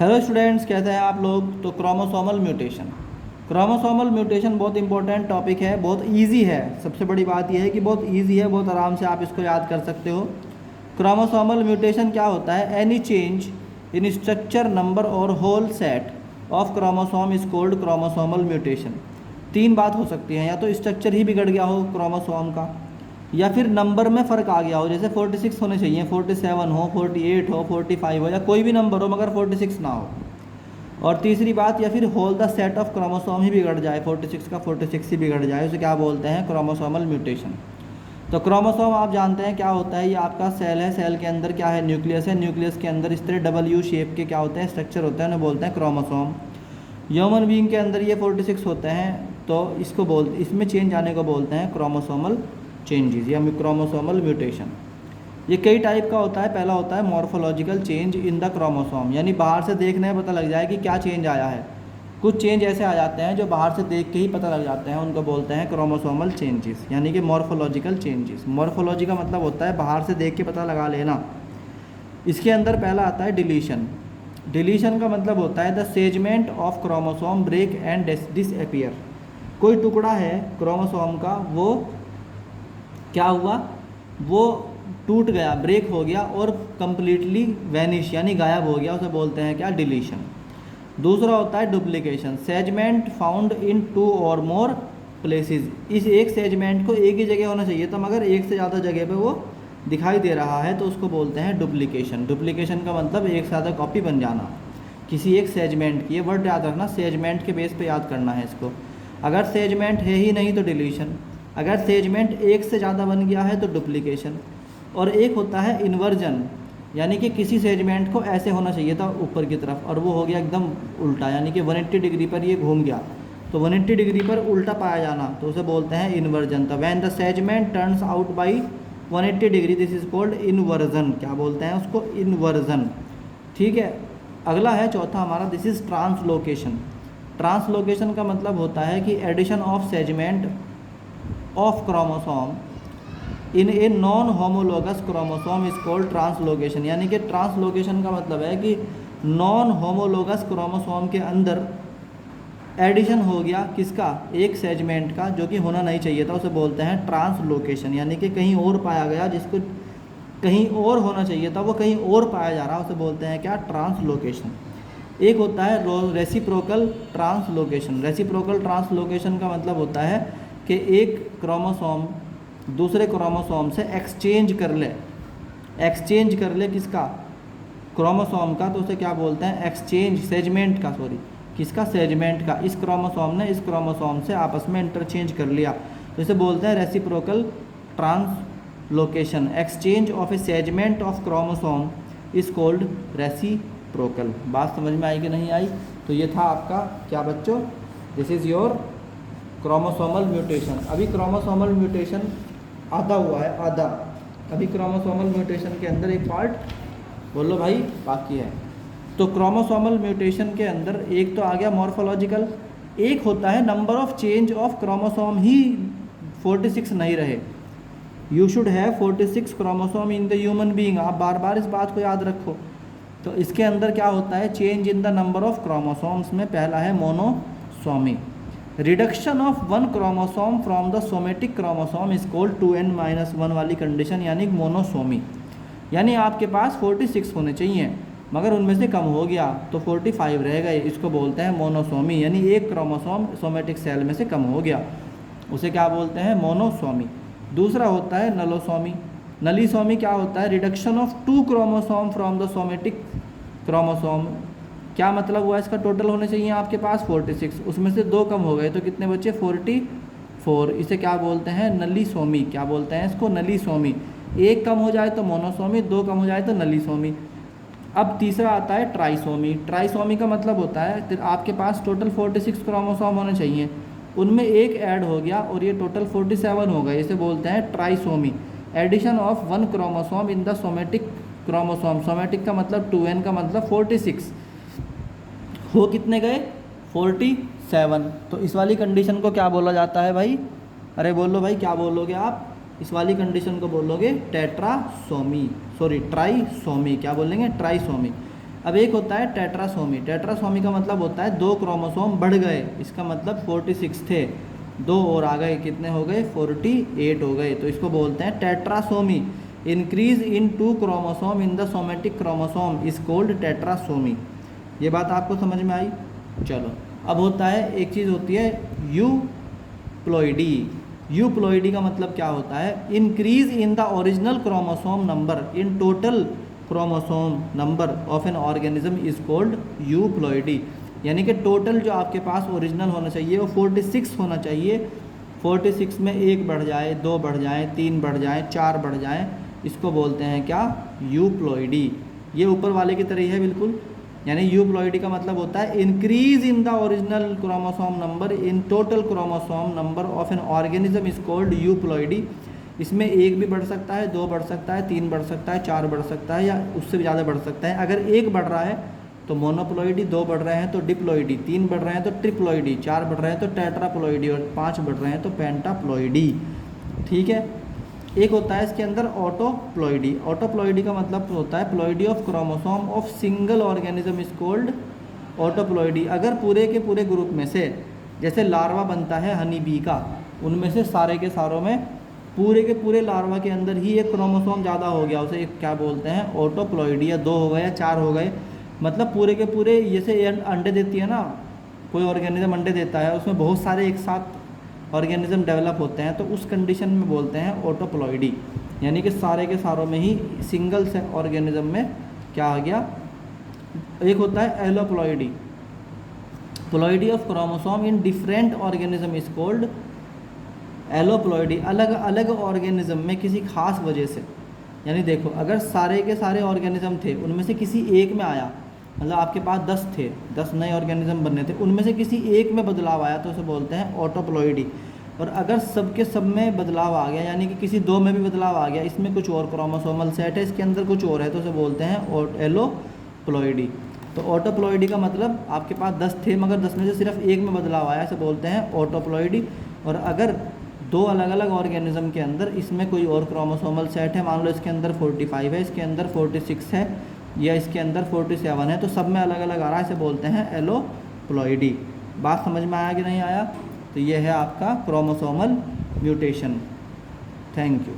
Hello students, कैसे हैं आप लोग। तो क्रोमोसोमल म्यूटेशन बहुत इंपॉर्टेंट टॉपिक है, बहुत इजी है। सबसे बड़ी बात यह है कि बहुत इजी है, बहुत आराम से आप इसको याद कर सकते हो। क्रोमोसोमल म्यूटेशन क्या होता है? Any change in structure, number और whole set of chromosome is called chromosomal mutation. तीन बात हो सकती है, या तो स्ट्रक्चर ही बिगड़ गया हो क्रोमोसोम का, या फिर नंबर में फ़र्क आ गया हो, जैसे 46 होने चाहिए 47 हो, 48 हो, 45 हो, या कोई भी नंबर हो मगर 46 ना हो। और तीसरी बात, या फिर whole the set of chromosome ही बिगड़ जाए, 46 का 46 ही बिगड़ जाए, उसे क्या बोलते हैं? Chromosomal mutation. तो क्रोमोसोम आप जानते हैं क्या होता है? ये आपका सेल है, सेल के अंदर क्या है? न्यूक्लियस है। न्यूक्लियस के अंदर इस तरह डब्ल्यू शेप के क्या होते हैं? स्ट्रक्चर होते हैं, उन्हें बोलते हैं क्रोमोसोम। ह्यूमन बीइंग के अंदर ये 46 होते हैं, तो इसमें चेंज आने को बोलते हैं क्रोमोसोमल चेंजेस या क्रोमोसोमल म्यूटेशन। ये कई टाइप का होता है। पहला होता है morphological change in the chromosome, यानी बाहर से देखने में पता लग जाए कि क्या चेंज आया है। कुछ चेंज ऐसे आ जाते हैं जो बाहर से देख के ही पता लग जाते हैं, उनको बोलते हैं क्रोमोसोमल चेंजेस, यानी कि मॉर्फोलॉजिकल चेंजेस। मॉर्फोलॉजी का मतलब होता है बाहर से देख के पता लगा लेना। इसके अंदर पहला आता है डिलीशन। डिलीशन का मतलब होता है the segment of chromosome break and disappear. कोई टुकड़ा है क्रोमोसोम का, वो क्या हुआ? वो टूट गया, ब्रेक हो गया और कंप्लीटली वैनिश यानी गायब हो गया, उसे बोलते हैं क्या? डिलीशन। दूसरा होता है duplication. Segment found in two और मोर प्लेसेस। इस एक सेगमेंट को एक ही जगह होना चाहिए था मगर एक से ज़्यादा जगह पे वो दिखाई दे रहा है, तो उसको बोलते हैं डुप्लीकेशन। डुप्लीकेशन का मतलब एक से ज़्यादा कॉपी बन जाना किसी एक सेगमेंट की। ये वर्ड याद रखना, सेगमेंट के बेस पे याद करना है इसको। अगर सेगमेंट है ही नहीं तो डिलीशन, अगर सेगमेंट एक से ज़्यादा बन गया है तो डुप्लीकेशन। और एक होता है इन्वर्जन, यानी कि किसी सेगमेंट को ऐसे होना चाहिए था ऊपर की तरफ और वो हो गया एकदम उल्टा, यानी कि 180 डिग्री पर ये घूम गया, तो 180 डिग्री पर उल्टा पाया जाना, तो उसे बोलते हैं इन्वर्जन। तो when the segment turns out by 180 degree, this is called inversion. क्या बोलते हैं उसको? इन्वर्जन। ठीक है। अगला है चौथा हमारा, दिस इज ट्रांसलोकेशन। ट्रांसलोकेशन का मतलब होता है कि addition of segment of chromosome in a non homologous chromosome is called translocation. यानी कि ट्रांसलोकेशन का मतलब है कि नॉन होमोलोगस क्रोमोसोम के अंदर एडिशन हो गया किसका? एक सेगमेंट का, जो कि होना नहीं चाहिए था, उसे बोलते हैं ट्रांसलोकेशन। यानी कि कहीं और पाया गया, जिसको कहीं और होना चाहिए था वो कहीं और पाया जा रहा, उसे बोलते हैं क्या? ट्रांसलोकेशन। एक होता है रेसिप्रोकल ट्रांसलोकेशन। रेसिप्रोकल ट्रांसलोकेशन का मतलब होता है कि एक क्रोमोसोम दूसरे क्रोमोसोम से एक्सचेंज कर ले किसका? क्रोमोसोम का, तो उसे क्या बोलते हैं? एक्सचेंज। सेगमेंट का, सॉरी, किसका? सेगमेंट का। इस क्रोमोसोम ने इस क्रोमोसोम से आपस में इंटरचेंज कर लिया, तो इसे बोलते हैं reciprocal translocation. Exchange of A segment of chromosome is called reciprocal. बात समझ में आई कि नहीं आई? तो ये था आपका क्या बच्चों? This is your chromosomal mutation. अभी क्रोमोसोमल म्यूटेशन आधा हुआ है, आधा। अभी क्रोमोसोमल म्यूटेशन के अंदर एक पार्ट बोलो भाई बाकी है। तो क्रोमोसोमल म्यूटेशन के अंदर एक तो आ गया मॉर्फोलॉजिकल, एक होता है number of change of chromosome ही 46 नहीं रहे। You should have 46 chromosome in the human being. आप बार बार इस बात को याद रखो। तो इसके अंदर क्या होता है? Change in the number of chromosomes में पहला है monosomy. Reduction of one chromosome from the somatic chromosome is called 2n-1 वाली कंडीशन, यानी मोनोसोमी। यानी आपके पास 46 होने चाहिए मगर उनमें से कम हो गया तो 45 रह गए, इसको बोलते हैं मोनोसोमी। यानी एक क्रोमोसोम सोमेटिक सेल में से कम हो गया, उसे क्या बोलते हैं? मोनोसोमी। दूसरा होता है नलोसोमी। नलीसोमी क्या होता है? Reduction of 2 chromosome from the somatic chromosome. क्या मतलब हुआ इसका? टोटल होने चाहिए आपके पास 46, उसमें से 2 कम हो गए तो कितने बचे? 44। इसे क्या बोलते हैं? नलीसोमी। क्या बोलते हैं इसको? नलीसोमी। एक कम हो जाए तो मोनोसोमी, 2 कम हो जाए तो नलीसोमी। अब तीसरा आता है ट्राइसोमी। ट्राइसोमी का मतलब होता है आपके पास टोटल 46 क्रोमोसोम होने चाहिए, उनमें एक ऐड हो गया और ये टोटल 47 हो गए, इसे बोलते हैं trisomy. Addition of 1 chromosome in the somatic chromosome. Somatic का मतलब 2n का मतलब 46, हो कितने गए? 47। तो इस वाली कंडीशन को क्या बोला जाता है भाई? अरे बोलो भाई, क्या बोलोगे आप? इस वाली कंडीशन को बोलोगे टेट्रासोमी, सॉरी ट्राइसोमी। क्या बोलेंगे? ट्राइसोमी। अब एक होता है टेट्रासोमी। टेट्रासोमी का मतलब होता है 2 क्रोमोसोम बढ़ गए, इसका मतलब 46 थे, 2 और आ गए, कितने हो गए 48 हो गए, तो इसको बोलते हैं tetrasomy. Increase in 2 chromosome in the somatic chromosome is called tetrasomy. ये बात आपको समझ में आई। चलो अब होता है, एक चीज़ होती है यूप्लॉइडी। यूप्लॉइडी का मतलब क्या होता है, increase in the original chromosome number in total chromosome number of an organism is called euploidy. यानी कि टोटल जो आपके पास ओरिजिनल होना चाहिए वो 46 होना चाहिए, 46 में 1 बढ़ जाए, 2 बढ़ जाए, 3 बढ़ जाए, 4 बढ़ जाए, इसको बोलते हैं क्या, यूप्लॉइडी। ये ऊपर वाले की तरह है बिल्कुल। यानी यूप्लॉइडी का मतलब होता है increase in the original chromosome number in total chromosome number of an organism is called euploidy. इसमें 1 भी बढ़ सकता है, 2 बढ़ सकता है, 3 बढ़ सकता है, 4 बढ़ सकता है, या उससे भी ज़्यादा बढ़ सकता है। अगर 1 बढ़ रहा है तो मोनोप्लॉइडी, 2 बढ़ रहे हैं तो डिप्लॉइडी, 3 बढ़ रहे हैं तो ट्रिप्लॉइडी, 4 बढ़ रहे हैं तो टेट्राप्लॉइडी, और 5 बढ़ रहे हैं तो पेंटाप्लॉइडी। ठीक है। एक होता है इसके अंदर ऑटोप्लॉइडी। ऑटोप्लॉइडी का मतलब होता है ploidy of chromosome of single organism is called autoploidy. अगर पूरे के पूरे ग्रुप में से, जैसे लार्वा बनता है हनी बी का, उनमें से सारे के सारों में पूरे के पूरे लार्वा के अंदर ही एक क्रोमोसोम ज़्यादा हो गया, उसे क्या बोलते हैं, ऑटोप्लॉइडी। या 2 हो गए या 4 हो गए, मतलब पूरे के पूरे, जैसे अंडे देती है ना, कोई ऑर्गेनिज्म अंडे देता है, उसमें बहुत सारे एक साथ ऑर्गेनिज्म डेवलप होते हैं, तो उस कंडीशन में बोलते हैं ऑटोप्लॉइडी। यानी कि सारे के सारों में ही सिंगल से ऑर्गेनिज्म में क्या आ गया। एक होता है alloploidy. Ploidy of chromosome in different organism is called alloploidy. अलग अलग ऑर्गेनिज्म में किसी खास वजह से, यानी देखो अगर सारे के सारे ऑर्गेनिज्म थे, उनमें से किसी एक में आया, मतलब आपके पास 10 थे, 10 नए ऑर्गेनिज्म बनने थे, उनमें से किसी एक में बदलाव आया तो उसे बोलते हैं ऑटोप्लॉइडी। और अगर सब के सब में बदलाव आ गया, यानी कि किसी 2 में भी बदलाव आ गया, इसमें कुछ और क्रोमोसोमल सेट है, इसके अंदर कुछ और है, तो उसे बोलते हैं एलोप्लॉइडी। तो ऑटोप्लॉइडी का मतलब आपके पास 10 थे मगर 10 में से सिर्फ एक में बदलाव आया, इसे बोलते हैं ऑटोप्लॉइडी। और अगर 2 अलग अलग ऑर्गेनिज्म के अंदर इसमें कोई और क्रोमोसोमल सेट है, मान लो इसके अंदर 45 है, इसके अंदर 46 है, या इसके अंदर 47 है, तो सब में अलग अलग आ रहा है, इसे बोलते हैं एलोप्लॉइडी। बात समझ में आया कि नहीं आया। तो ये है आपका क्रोमोसोमल म्यूटेशन। Thank you.